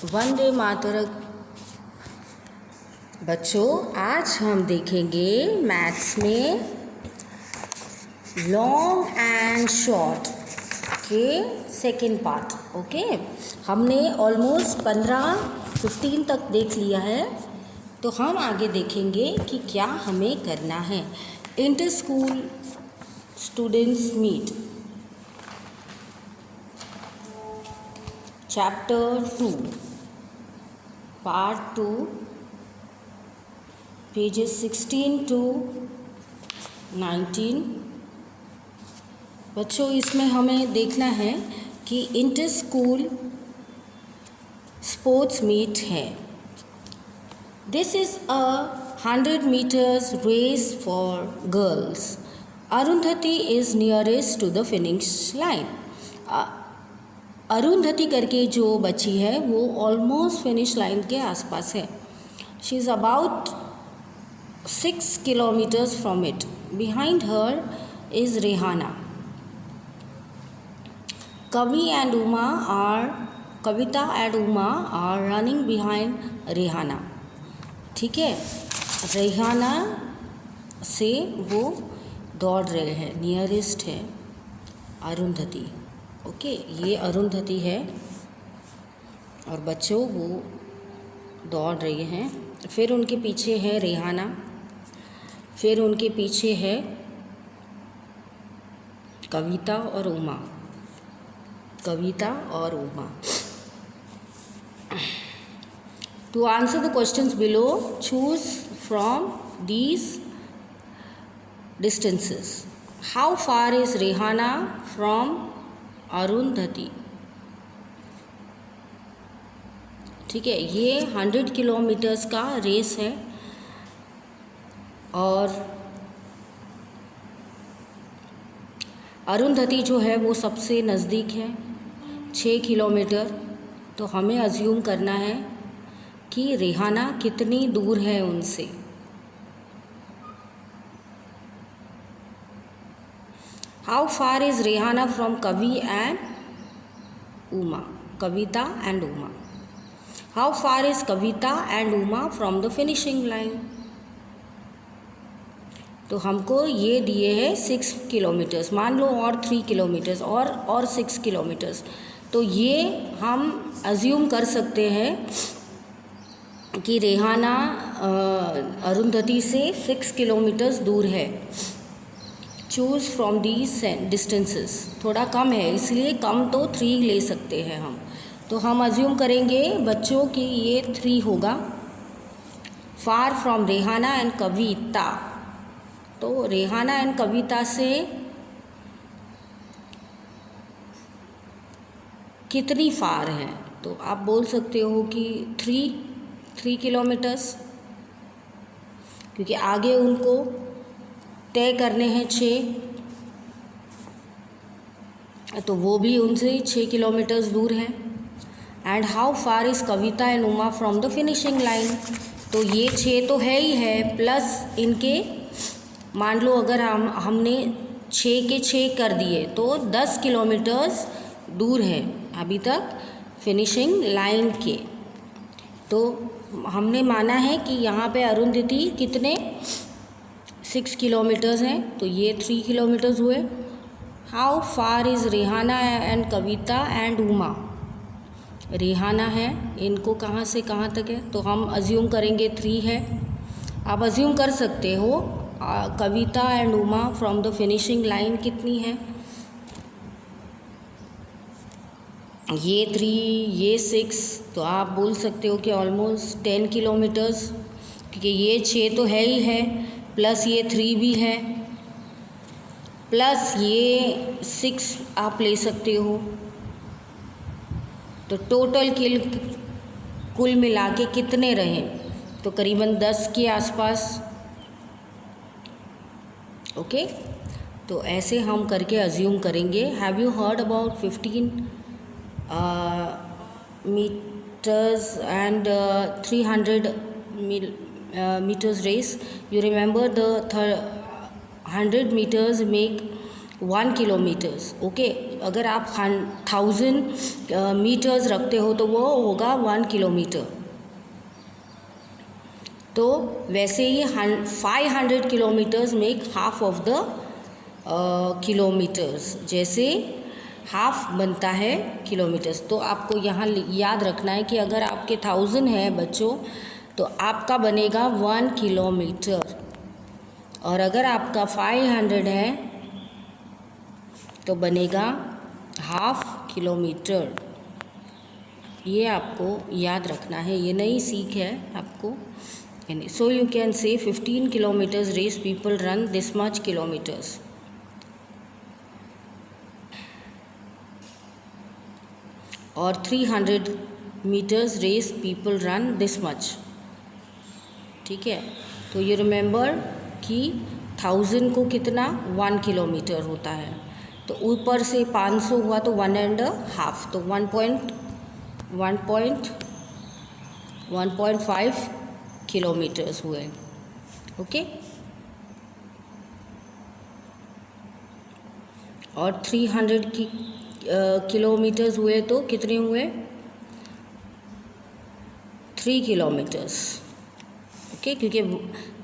वंदे मातरम। बच्चों, आज हम देखेंगे मैथ्स में लॉन्ग एंड शॉर्ट के सेकेंड पार्ट। ओके, हमने ऑलमोस्ट 15 तक देख लिया है, तो हम आगे देखेंगे कि क्या हमें करना है। Inter school students meet chapter 2 part 2 pages 16 to 19। बच्चों, इसमें हमें देखना है कि इंटर स्कूल स्पोर्ट्स मीट है। This is a 100 meters race for girls. Arundhati is nearest to the finish line. Arundhati करके जो बच्ची है वो ऑलमोस्ट फिनिश लाइन के आसपास है। She is about 6 kilometers from it. Behind her is Rehana. Kavita and Uma are running behind Rehana. ठीक है, रेहाना से वो दौड़ रहे हैं। नियरेस्ट है अरुंधति। ओके, ये अरुंधति है और बच्चों वो दौड़ रही हैं। फिर उनके पीछे है रेहाना, फिर उनके पीछे है कविता और Uma. To answer the questions below, choose from these distances. How far is Rehana from Arundhati? ठीक है, ये 100 किलोमीटर्स का रेस है और अरुंधति जो है वो सबसे नज़दीक है 6 किलोमीटर। तो हमें अज्यूम करना है कि रेहाना कितनी दूर है उनसे। How far is Rehana from Kavita and Uma? How far is Kavita and Uma from the finishing line? तो हमको ये दिए हैं 6 किलोमीटर्स, मान लो और 3 किलोमीटर्स और 6 किलोमीटर्स। तो ये हम अज्यूम कर सकते हैं कि रेहाना अरुंधति से 6 किलोमीटर्स दूर है। Choose from these distances. थोड़ा कम है, इसलिए कम तो 3 ले सकते हैं हम। तो हम अज्यूम करेंगे बच्चों कि ये 3 होगा। फार फ्रॉम रेहाना एंड कविता। तो रेहाना एंड कविता से कितनी फार है? तो आप बोल सकते हो कि 3 किलोमीटर्स, क्योंकि आगे उनको तय करने हैं 6, तो वो भी उनसे 6 किलोमीटर्स दूर है। And how far is Kavita and Uma from the finishing line? तो ये 6 तो है ही है, प्लस इनके मान लो अगर हमने 6 के 6 कर दिए तो 10 किलोमीटर्स दूर है अभी तक फिनिशिंग लाइन के। तो हमने माना है कि यहाँ पे अरुंधति कितने 6 किलोमीटर्स हैं, तो ये 3 किलोमीटर्स हुए। How far is Rehana and Kavita and Uma? Rehana है, इनको कहाँ से कहाँ तक है? तो हम अज्यूम करेंगे 3 है। आप अज्यूम कर सकते हो Kavita and Uma from the finishing line कितनी है? ये 3, ये 6, तो आप बोल सकते हो कि ऑलमोस्ट 10 किलोमीटर्स, क्योंकि ये 6 तो है ही है, प्लस ये 3 भी है, प्लस ये 6 आप ले सकते हो। तो टोटल कुल मिला के कितने रहे? तो करीबन 10 के आसपास। ओके, तो ऐसे हम करके अज्यूम करेंगे। Have you heard about 15 meters and 300 meters race? You remember the 100 meters make 1 kilometres. Okay, अगर आप 1000 मीटर्स रखते हो तो वो होगा 1 किलोमीटर। तो वैसे ही 500 kilometres make half of the kilometres, जैसे हाफ बनता है किलोमीटर्स। तो आपको यहाँ याद रखना है कि अगर आपके 1000 है बच्चों तो आपका बनेगा 1 किलोमीटर, और अगर आपका 500 है तो बनेगा हाफ किलोमीटर। ये आपको याद रखना है, ये नई सीख है आपको। So you can say 15 kilometers race people run this much kilometers. और 300 meters race people run this much. ठीक है, तो ये रिमेंबर कि 1000 को कितना 1 किलोमीटर होता है, तो ऊपर से 500 हुआ तो 1.5, तो 1.5 किलोमीटर्स हुए। ओके, और 300 किलोमीटर्स हुए तो कितने हुए 3 किलोमीटर्स। ओके, क्योंकि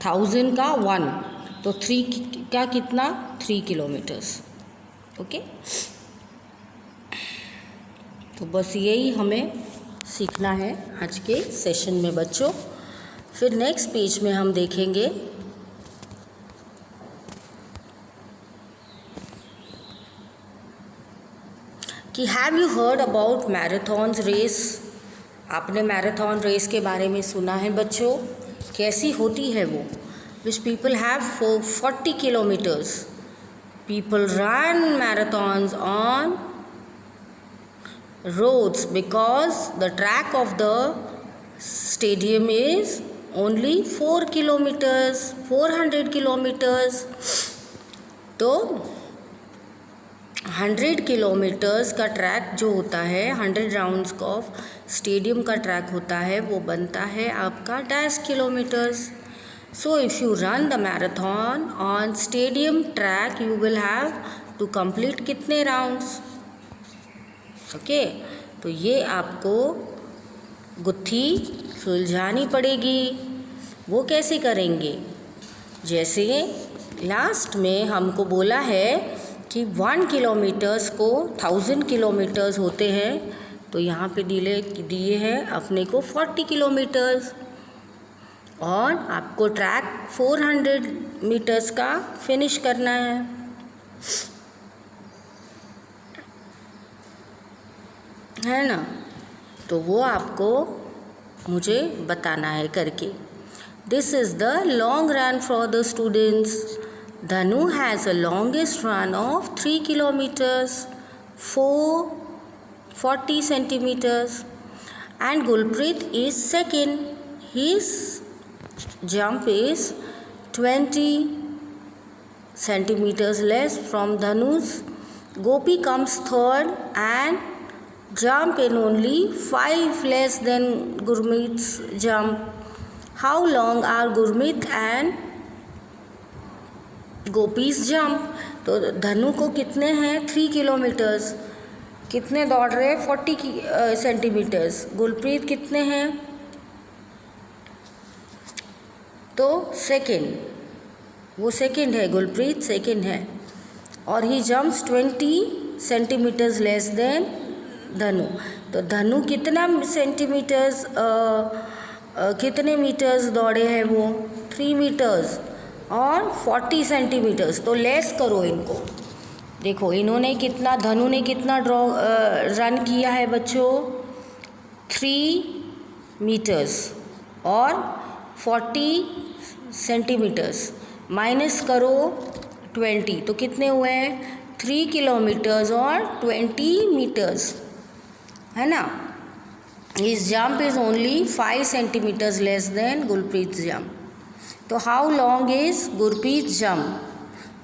1000 का 1 तो 3 का कितना 3 किलोमीटर्स। ओके, तो बस यही हमें सीखना है आज के सेशन में बच्चों। फिर नेक्स्ट पेज में हम देखेंगे कि have you heard about marathon race. आपने मैराथन रेस के बारे में सुना है बच्चों, कैसी होती है वो। Which people have 40 kilometres, people run marathons on roads because the track of the stadium is only 4 kilometers, 400 kilometers। तो 100 किलोमीटर्स का ट्रैक जो होता है, 100 राउंड्स ऑफ स्टेडियम का ट्रैक होता है, वो बनता है आपका 10 kilometres. So if you run the marathon on stadium track you will have to complete कितने राउंड्स। ओके, तो ये आपको गुत्थी सुलझानी पड़ेगी। वो कैसे करेंगे, जैसे लास्ट में हमको बोला है कि 1 किलोमीटर्स को 1000 किलोमीटर्स होते हैं, तो यहाँ पे दिए हैं अपने को 40 किलोमीटर्स, और आपको ट्रैक 400 मीटर्स का फिनिश करना है ना। तो वो आपको मुझे बताना है करके। This is the long run for the students. Dhanu has a longest run of 3 kilometres 40 centimeters, and Gulpreet is second. His jump is 20 centimeters less from Dhanu's. Gopi comes third and jump in only 5 less than Gurmeet's jump. How long are Gurmeet and Gopi's jump? तो धनु को कितने हैं 3 kilometres, कितने दौड़ रहे हैं 40 centimetres. Gurpreet कितने हैं, तो सेकंड, वो सेकंड है, गुरप्रीत सेकंड है, और he jumps 20 centimetres less then धनु। तो धनु कितना सेंटीमीटर्स कितने मीटर्स दौड़े हैं, वो 3 मीटर्स और 40 सेंटीमीटर्स। तो लेस करो इनको, देखो इन्होंने कितना, धनु ने कितना रन किया है बच्चों 3 मीटर्स और 40 सेंटीमीटर्स, माइनस करो 20, तो कितने हुए हैं 3 किलोमीटर्स और 20 मीटर्स, है ना। His jump is only 5 centimetres less than Gurpreet jump. तो how long is Gurpreet jump,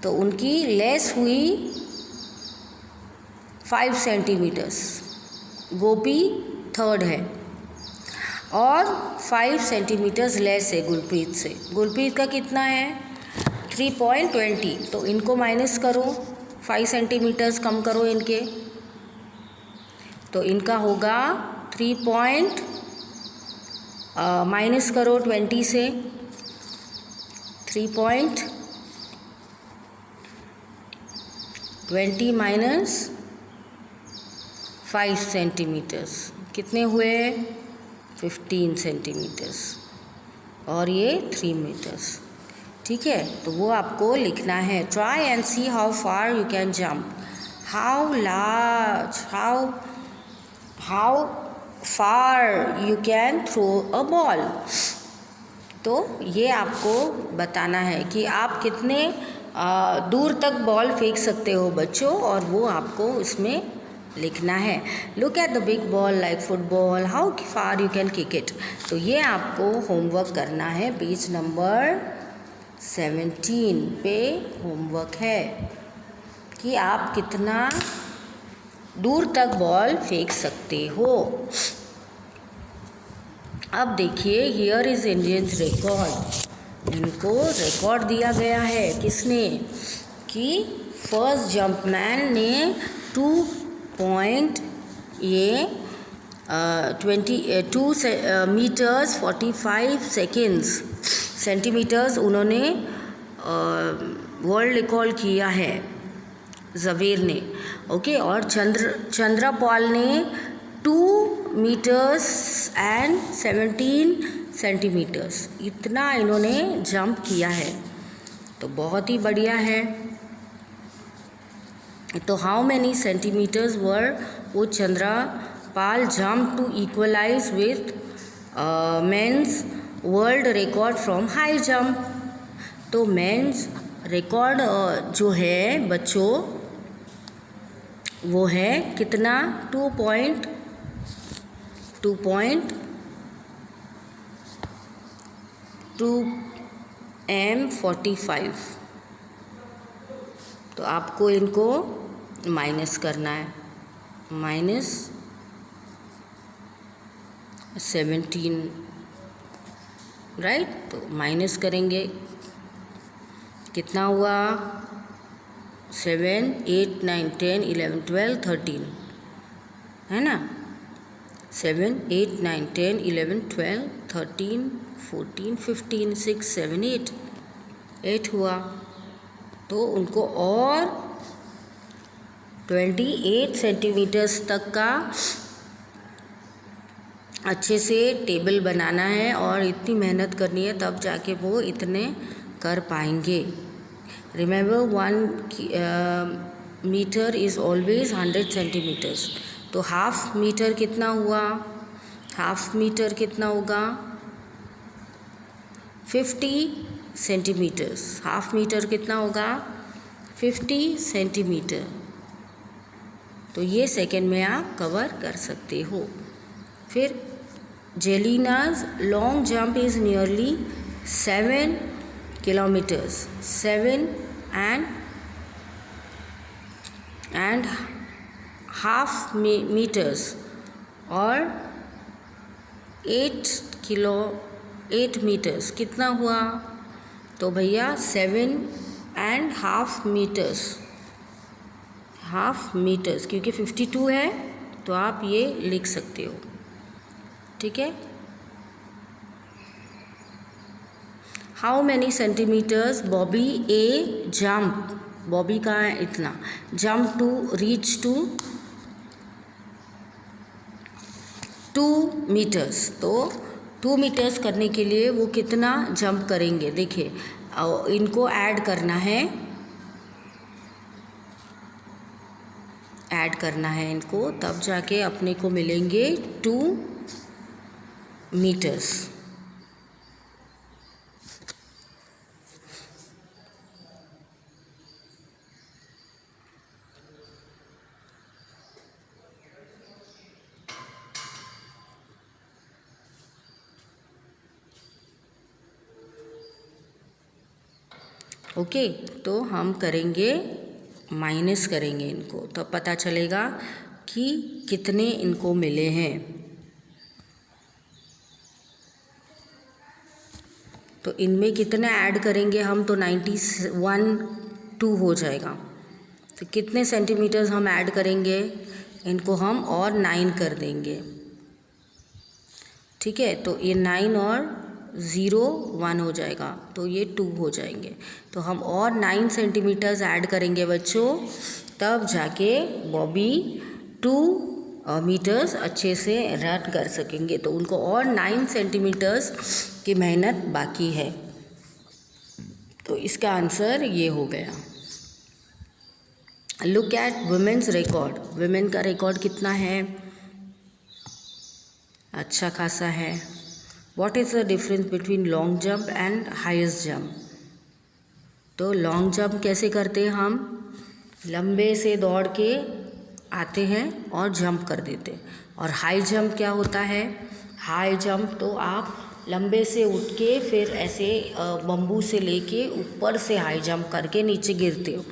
तो उनकी लेस हुई 5 सेंटीमीटर्स। गोपी थर्ड है और 5 सेंटीमीटर्स लेस है गुरप्रीत से। गुरप्रीत का कितना है 3.20, तो इनको माइनस करो 5 सेंटीमीटर्स कम करो इनके, तो इनका होगा 3 माइनस करो 20 से, 3.20 माइनस 5 सेंटीमीटर्स कितने हुए? 15 सेंटीमीटर्स, और ये 3 मीटर्स। ठीक है, तो वो आपको लिखना है। Try and see how far you can jump, how large, how far you can throw a ball. तो ये आपको बताना है कि आप कितने दूर तक बॉल फेंक सकते हो बच्चों, और वो आपको इसमें लिखना है। Look at the big ball like football, how far you can kick it. तो ये आपको होमवर्क करना है, पेज नंबर 17 पे होमवर्क है कि आप कितना दूर तक बॉल फेंक सकते हो। अब देखिए, हियर इज इंडियंस रिकॉर्ड, इनको रिकॉर्ड दिया गया है किसने, कि फर्स्ट जंपमैन ने 22 मीटर्स 45 सेंटीमीटर्स उन्होंने वर्ल्ड रिकॉर्ड किया है, ज़वेर ने। ओके, और चंद्रपाल ने 2 मीटर्स एंड 17 सेंटीमीटर्स, इतना इन्होंने जंप किया है, तो बहुत ही बढ़िया है। तो हाउ मैनी सेंटीमीटर्स वर वो Chandrapal jump to equalize with men's world record from high jump. तो मेंस रिकॉर्ड जो है बच्चों, वो है कितना? 2.45। तो आपको इनको माइनस करना है, -17, राइट। तो माइनस करेंगे, कितना हुआ? 7, 8, 9, 10, 11, 12, 13, है ना। 7, 8, 9, 10, 11, 12, 13, 14, 15, 6, 7, 8 हुआ। तो उनको और 28 सेंटीमीटर्स तक का अच्छे से टेबल बनाना है, और इतनी मेहनत करनी है, तब जाके वो इतने कर पाएंगे। Remember 1 meter is always 100 centimeters. तो हाफ मीटर कितना हुआ? हाफ मीटर कितना होगा? 50 सेंटीमीटर्स। हाफ मीटर कितना होगा? 50 सेंटीमीटर। तो ये सेकेंड में आप कवर कर सकते हो। फिर Jelina's long jump is nearly 7 kilometres, 7 and half meters, और 8 मीटर्स कितना हुआ? तो भैया 7.5 मीटर्स, हाफ मीटर्स, क्योंकि 52 है तो आप ये लिख सकते हो। ठीक है। How many centimeters Bobby a jump, Bobby का है इतना, jump to reach to 2 meters. तो 2 मीटर्स करने के लिए वो कितना जंप करेंगे? देखिए, इनको ऐड करना है, इनको, तब जाके अपने को मिलेंगे 2 मीटर्स। ओके, तो हम करेंगे, माइनस करेंगे इनको, तब पता चलेगा कि कितने इनको मिले हैं। तो इनमें कितने ऐड करेंगे हम? तो 91 2 हो जाएगा, तो कितने सेंटीमीटर्स हम ऐड करेंगे, इनको हम और 9 कर देंगे। ठीक है, तो ये 9 और 0 1 हो जाएगा, तो ये 2 हो जाएंगे। तो हम और 9 सेंटीमीटर्स ऐड करेंगे बच्चों, तब जाके बॉबी 2 मीटर्स अच्छे से रन कर सकेंगे। तो उनको और 9 सेंटीमीटर्स की मेहनत बाकी है। तो इसका आंसर ये हो गया। Look at women's record. Women का रिकॉर्ड कितना है, अच्छा खासा है। What is the difference between long jump and highest jump. तो लॉन्ग जंप कैसे करते हैं, हम लंबे से दौड़ के आते हैं और जंप कर देते हैं। और हाई जंप क्या होता है, हाई जंप तो आप लंबे से उठ के फिर ऐसे बम्बू से लेके ऊपर से हाई जंप करके नीचे गिरते हो।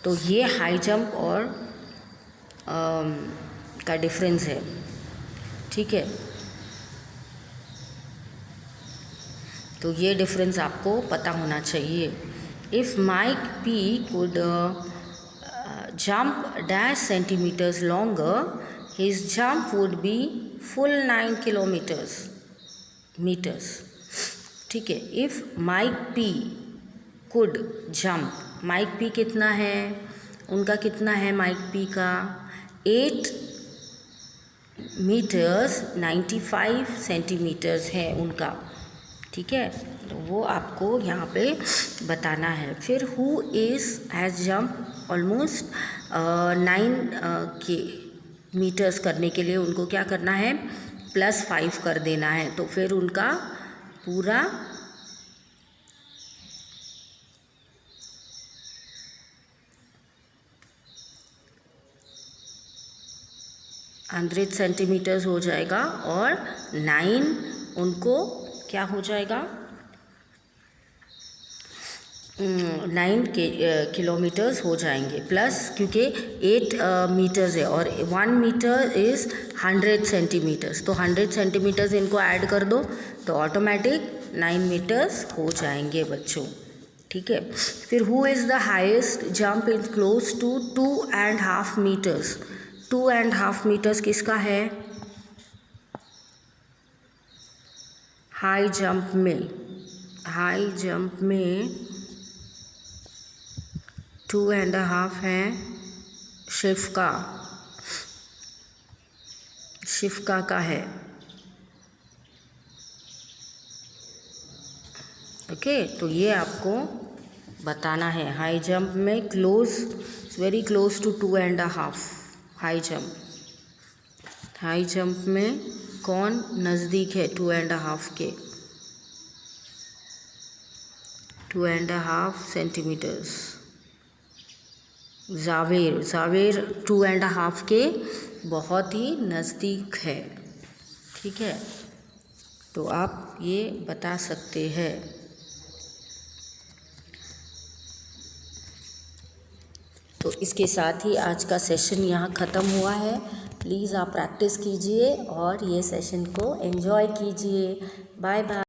तो ये हाई जंप और का डिफरेंस है। ठीक है, तो ये डिफरेंस आपको पता होना चाहिए। If Mike P could jump dash centimeters longer, his jump would be full 9 meters. ठीक है, if Mike P could jump, Mike P कितना है, उनका कितना है Mike P का 8 meters 95 सेंटीमीटर्स है उनका। ठीक है, तो वो आपको यहाँ पे बताना है। फिर who is has jump almost 9 के मीटर्स करने के लिए उनको क्या करना है, +5 कर देना है। तो फिर उनका पूरा हंड्रेड सेंटीमीटर्स हो जाएगा और 9 उनको क्या हो जाएगा, 9 किलोमीटर्स हो जाएंगे प्लस, क्योंकि 8 मीटर्स है और 1 मीटर इज़ 100 सेंटीमीटर्स। तो 100 सेंटीमीटर्स इनको ऐड कर दो तो ऑटोमेटिक 9 मीटर्स हो जाएंगे बच्चों। ठीक है, फिर who is the highest jump in close to 2.5 meters. 2.5 meters किसका है, हाई जंप में 2.5 है शिफ्का का है। ओके, तो ये आपको बताना है। हाई जंप में very close to 2.5 high jump में कौन नज़दीक है 2.5 के, 2.5 सेंटीमीटर्स। जावेर 2.5 के बहुत ही नज़दीक है। ठीक है, तो आप ये बता सकते हैं। तो इसके साथ ही आज का सेशन यहाँ ख़त्म हुआ है। प्लीज़ आप प्रैक्टिस कीजिए और ये सेशन को एंजॉय कीजिए। Bye bye.